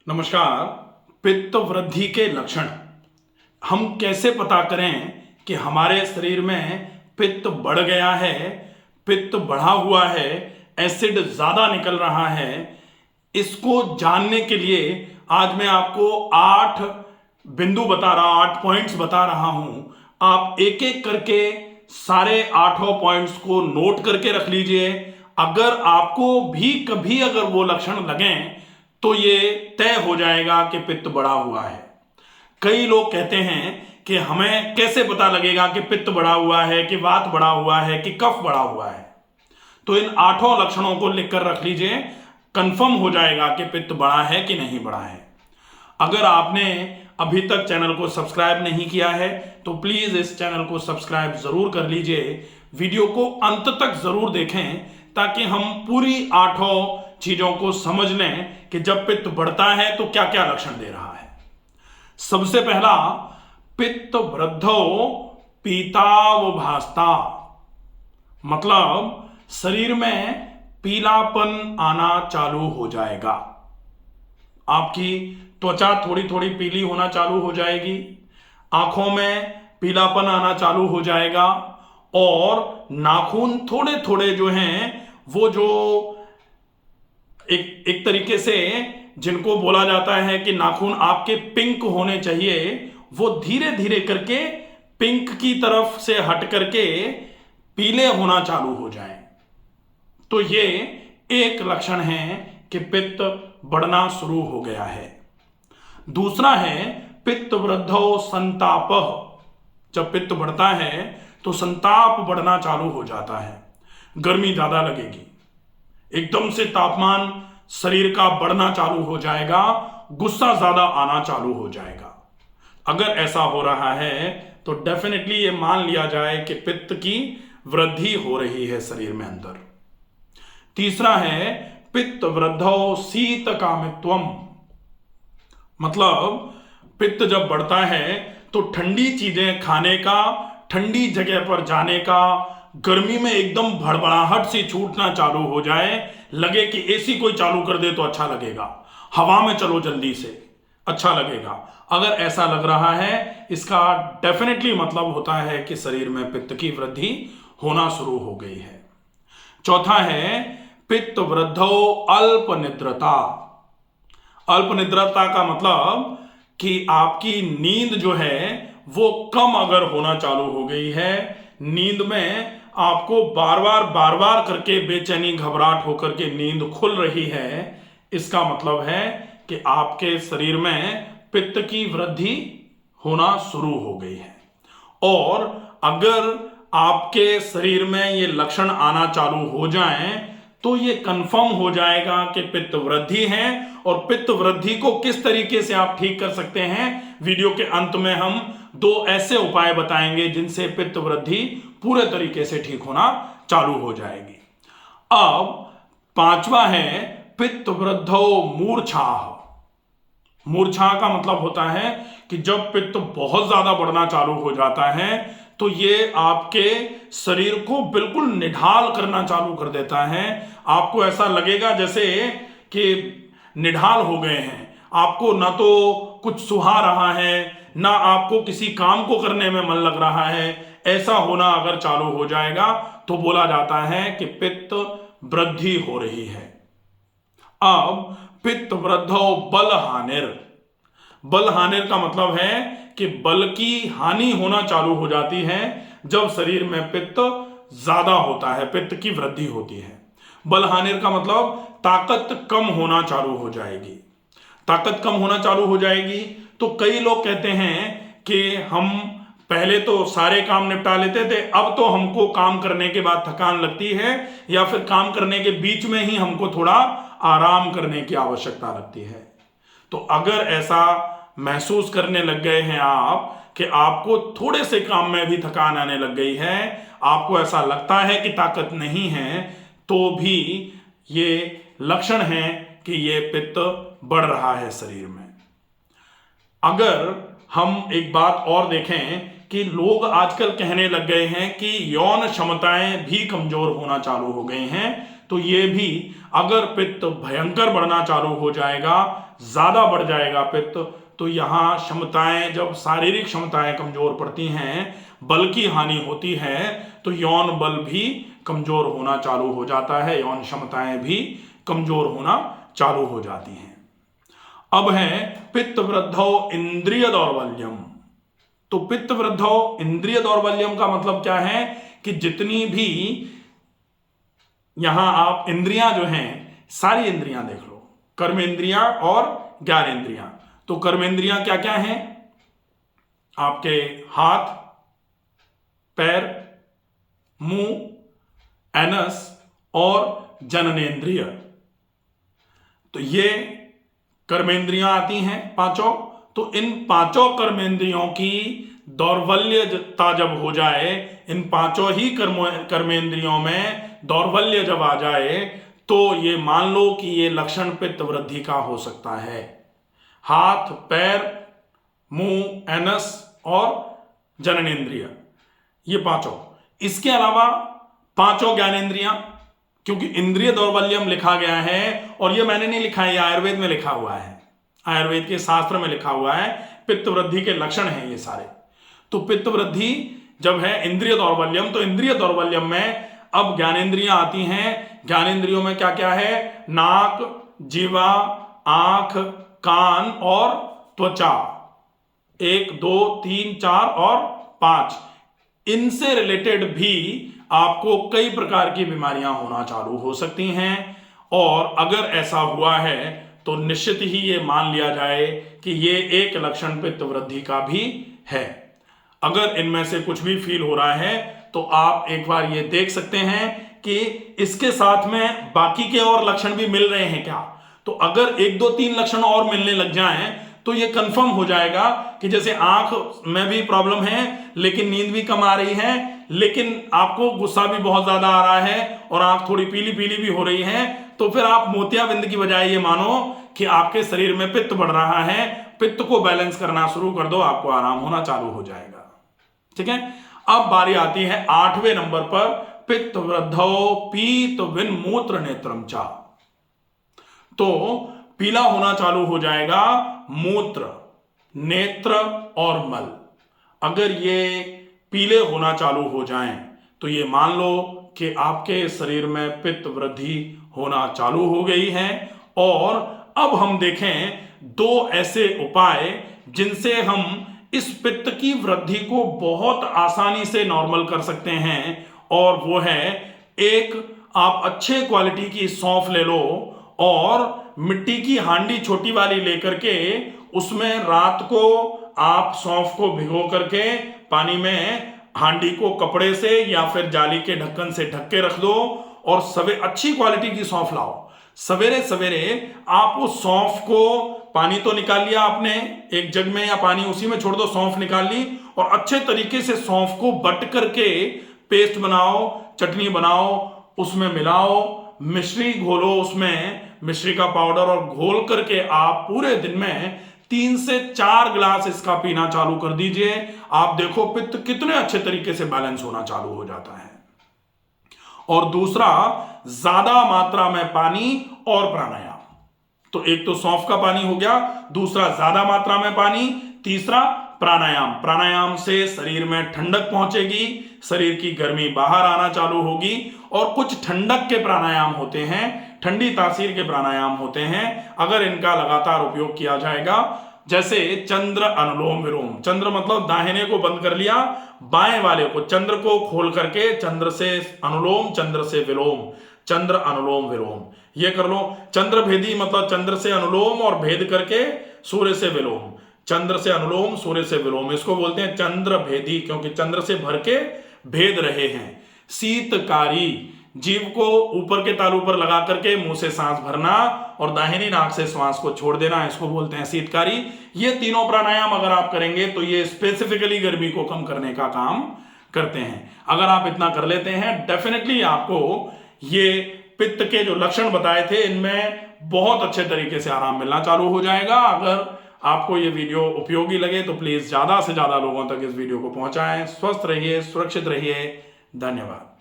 नमस्कार। पित्त वृद्धि के लक्षण हम कैसे पता करें कि हमारे शरीर में पित्त बढ़ गया है, पित्त बढ़ा हुआ है, एसिड ज़्यादा निकल रहा है। इसको जानने के लिए आज मैं आपको 8 बिंदु बता रहा, 8 पॉइंट्स बता रहा हूं। आप एक एक करके सारे 8 पॉइंट्स को नोट करके रख लीजिए। अगर आपको भी कभी अगर वो लक्षण लगें तो ये तय हो जाएगा कि पित्त बढ़ा हुआ है। कई लोग कहते हैं कि हमें कैसे पता लगेगा कि पित्त बढ़ा हुआ है, कि वात बढ़ा हुआ है, कि कफ बढ़ा हुआ है। तो इन 8 लक्षणों को लिखकर रख लीजिए, कंफर्म हो जाएगा कि पित्त बढ़ा है कि नहीं बढ़ा है। अगर आपने अभी तक चैनल को सब्सक्राइब नहीं किया है तो प्लीज इस चैनल को सब्सक्राइब जरूर कर लीजिए। वीडियो को अंत तक जरूर देखें ताकि हम पूरी 8 चीजों को समझ लें कि जब पित्त बढ़ता है तो क्या क्या लक्षण दे रहा है। सबसे पहला, पित्त वृद्धो पीतावभासता, मतलब शरीर में पीलापन आना चालू हो जाएगा। आपकी त्वचा थोड़ी थोड़ी पीली होना चालू हो जाएगी, आंखों में पीलापन आना चालू हो जाएगा और नाखून थोड़े थोड़े जो हैं वो जो एक तरीके से जिनको बोला जाता है कि नाखून आपके पिंक होने चाहिए, वो धीरे धीरे करके पिंक की तरफ से हट करके पीले होना चालू हो जाएं। तो ये एक लक्षण है कि पित्त बढ़ना शुरू हो गया है। दूसरा है पित्त वृद्धो संताप। जब पित्त बढ़ता है तो संताप बढ़ना चालू हो जाता है, गर्मी ज्यादा लगेगी, एकदम से तापमान शरीर का बढ़ना चालू हो जाएगा, गुस्सा ज्यादा आना चालू हो जाएगा। अगर ऐसा हो रहा है तो डेफिनेटली ये मान लिया जाए कि पित्त की वृद्धि हो रही है शरीर में अंदर। तीसरा है पित्त वृद्धो शीत कामित्वम, मतलब पित्त जब बढ़ता है तो ठंडी चीजें खाने का, ठंडी जगह पर जाने का, गर्मी में एकदम भड़बड़ाहट से छूटना चालू हो जाए, लगे कि एसी कोई चालू कर दे तो अच्छा लगेगा, हवा में चलो जल्दी से अच्छा लगेगा। अगर ऐसा लग रहा है इसका डेफिनेटली मतलब होता है कि शरीर में पित्त की वृद्धि होना शुरू हो गई है। चौथा है पित्त वृद्धो अल्प निद्रता। अल्प निद्रता का मतलब कि आपकी नींद जो है वो कम अगर होना चालू हो गई है, नींद में आपको बार बार करके बेचैनी घबराहट होकर के नींद खुल रही है, इसका मतलब है कि आपके शरीर में पित्त की वृद्धि होना शुरू हो गई है। और अगर आपके शरीर में ये लक्षण आना चालू हो जाएं तो ये कंफर्म हो जाएगा कि पित्त वृद्धि है। और पित्त वृद्धि को किस तरीके से आप ठीक कर सकते हैं, वीडियो के अंत में हम 2 ऐसे उपाय बताएंगे जिनसे पित्त वृद्धि पूरे तरीके से ठीक होना चालू हो जाएगी। अब 5वां है पित्त वृद्धो मूर्छा। मूर्छा का मतलब होता है कि जब पित्त बहुत ज्यादा बढ़ना चालू हो जाता है तो ये आपके शरीर को बिल्कुल निढाल करना चालू कर देता है। आपको ऐसा लगेगा जैसे कि निढाल हो गए हैं, आपको ना तो कुछ सुहा रहा है, ना आपको किसी काम को करने में मन लग रहा है। ऐसा होना अगर चालू हो जाएगा तो बोला जाता है कि पित्त वृद्धि हो रही है। अब पित्त वृद्धो बल हानिर। बल हानिर का मतलब है कि बल की हानि होना चालू हो जाती है जब शरीर में पित्त ज्यादा होता है, पित्त की वृद्धि होती है। बल हानिर का मतलब ताकत कम होना चालू हो जाएगी। ताकत कम होना चालू हो जाएगी तो कई लोग कहते हैं कि हम पहले तो सारे काम निपटा लेते थे, अब तो हमको काम करने के बाद थकान लगती है या फिर काम करने के बीच में ही हमको थोड़ा आराम करने की आवश्यकता लगती है। तो अगर ऐसा महसूस करने लग गए हैं आप कि आपको थोड़े से काम में भी थकान आने लग गई है, आपको ऐसा लगता है कि ताकत नहीं है, तो भी ये लक्षण है कि ये पित्त बढ़ रहा है शरीर में। अगर हम एक बात और देखें कि लोग आजकल कहने लग गए हैं कि यौन क्षमताएं भी कमजोर होना चालू हो गई हैं, तो ये भी अगर पित्त भयंकर बढ़ना चालू हो जाएगा, ज्यादा बढ़ जाएगा पित्त, तो यहाँ क्षमताएं, जब शारीरिक क्षमताएं कमजोर पड़ती हैं, बल की हानि होती है, तो यौन बल भी कमजोर होना चालू हो जाता है, यौन क्षमताएं भी कमजोर होना चालू हो जाती हैं। अब है पित्त वृद्धौ इंद्रिय दौर्बल्यम। तो पित्त वृद्धौ इंद्रिय दौर्बल्यम का मतलब क्या है कि जितनी भी यहां आप इंद्रियां जो हैं, सारी इंद्रियां देख लो, कर्मेंद्रियां और ज्ञानेंद्रियां। तो कर्मेंद्रियां क्या क्या हैं? आपके हाथ, पैर, मुंह, एनस और जननेंद्रिय। तो ये कर्मेंद्रियां आती हैं पांचों। तो इन पांचों कर्मेंद्रियों की दौर्बल्यता जब हो जाए, इन पांचों ही कर्मेंद्रियों में दौर्बल्य जब आ जाए, तो ये मान लो कि ये लक्षण पित्त वृद्धि का हो सकता है। हाथ, पैर, मुंह, एनस और जननेंद्रिय, ये पांचों। इसके अलावा पांचों ज्ञानेंद्रियां, क्योंकि इंद्रिय दौर्बल्यम लिखा गया है, और ये मैंने नहीं लिखा है, ये आयुर्वेद में लिखा हुआ है, आयुर्वेद के शास्त्र में लिखा हुआ है, पित्त वृद्धि के लक्षण हैं ये सारे। तो पित्त वृद्धि जब है इंद्रिय दौर्बल्यम, तो इंद्रिय दौर्बल्यम में अब ज्ञानेंद्रियां आती हैं। ज्ञानेंद्रियों में क्या क्या है? नाक, जीवा, आंख, कान और त्वचा। 1, 2, 3, 4 और 5। इनसे रिलेटेड भी आपको कई प्रकार की बीमारियां होना चालू हो सकती हैं, और अगर ऐसा हुआ है तो निश्चित ही ये मान लिया जाए कि ये एक लक्षण पित्त वृद्धि का भी है। अगर इनमें से कुछ भी फील हो रहा है तो आप एक बार ये देख सकते हैं कि इसके साथ में बाकी के और लक्षण भी मिल रहे हैं क्या। तो अगर 1, 2, 3 लक्षण और मिलने लग जाएं तो ये कंफर्म हो जाएगा कि जैसे आंख में भी प्रॉब्लम है, लेकिन नींद भी कम आ रही है, लेकिन आपको गुस्सा भी बहुत ज्यादा आ रहा है, और आंख थोड़ी पीली पीली भी हो रही है, तो फिर आप मोतियाबिंद की बजाय ये मानो कि आपके शरीर में पित्त बढ़ रहा है। पित्त को बैलेंस करना शुरू कर दो, आपको आराम होना चालू हो जाएगा। ठीक है। अब बारी आती है 8वें नंबर पर, पित्त वृद्धौ पीत विन्मूत्र नेत्रम चा। तो पीला होना चालू हो जाएगा मूत्र, नेत्र और मल। अगर ये पीले होना चालू हो जाएं तो ये मान लो कि आपके शरीर में पित्त वृद्धि होना चालू हो गई है। और अब हम देखें 2 ऐसे उपाय जिनसे हम इस पित्त की वृद्धि को बहुत आसानी से नॉर्मल कर सकते हैं, और वो है, एक आप अच्छे क्वालिटी की सौंफ ले लो और मिट्टी की हांडी छोटी वाली लेकर के उसमें रात को आप सौंफ को भिगो करके पानी में हांडी को कपड़े से या फिर जाली के ढक्कन से ढक के रख दो, और अच्छी क्वालिटी की सौंफ लाओ। सवेरे सवेरे आप उस सौंफ को, पानी तो निकाल लिया आपने एक जग में या पानी उसी में छोड़ दो, सौंफ निकाल ली, और अच्छे तरीके से सौंफ को बट करके पेस्ट बनाओ, चटनी बनाओ, उसमें मिलाओ, मिश्री घोलो, उसमें मिश्री का पाउडर, और घोल करके आप पूरे दिन में 3 से 4 गिलास इसका पीना चालू कर दीजिए। आप देखो पित्त कितने अच्छे तरीके से बैलेंस होना चालू हो जाता है। और दूसरा, ज्यादा मात्रा में पानी और प्राणायाम। तो एक तो सौंफ का पानी हो गया, दूसरा ज्यादा मात्रा में पानी, तीसरा प्राणायाम। प्राणायाम से शरीर में ठंडक पहुंचेगी, शरीर की गर्मी बाहर आना चालू होगी। और कुछ ठंडक के प्राणायाम होते हैं, ठंडी तासीर के प्राणायाम होते हैं, अगर इनका लगातार उपयोग किया जाएगा, जैसे चंद्र अनुलोम विलोम। चंद्र मतलब दाहिने को बंद कर लिया, बाएं वाले को, चंद्र को खोल करके चंद्र से अनुलोम, चंद्र से विलोम, चंद्र अनुलोम विलोम, ये कर लो। चंद्र भेदी मतलब चंद्र से अनुलोम और भेद करके सूर्य से विलोम, चंद्र से अनुलोम सूर्य से विलोम, इसको बोलते हैं चंद्र भेदी, क्योंकि चंद्र से भर के भेद रहे हैं। शीतकारी, जीभ को ऊपर के तालू पर लगा करके मुंह से सांस भरना और दाहिनी नाक से श्वास को छोड़ देना, इसको बोलते हैं शीतकारी। ये तीनों प्राणायाम अगर आप करेंगे तो ये स्पेसिफिकली गर्मी को कम करने का काम करते हैं। अगर आप इतना कर लेते हैं, डेफिनेटली आपको ये पित्त के जो लक्षण बताए थे इनमें बहुत अच्छे तरीके से आराम मिलना चालू हो जाएगा। अगर आपको ये वीडियो उपयोगी लगे तो प्लीज ज्यादा से ज्यादा लोगों तक इस वीडियो को पहुंचाएं। स्वस्थ रहिए, सुरक्षित रहिए। धन्यवाद।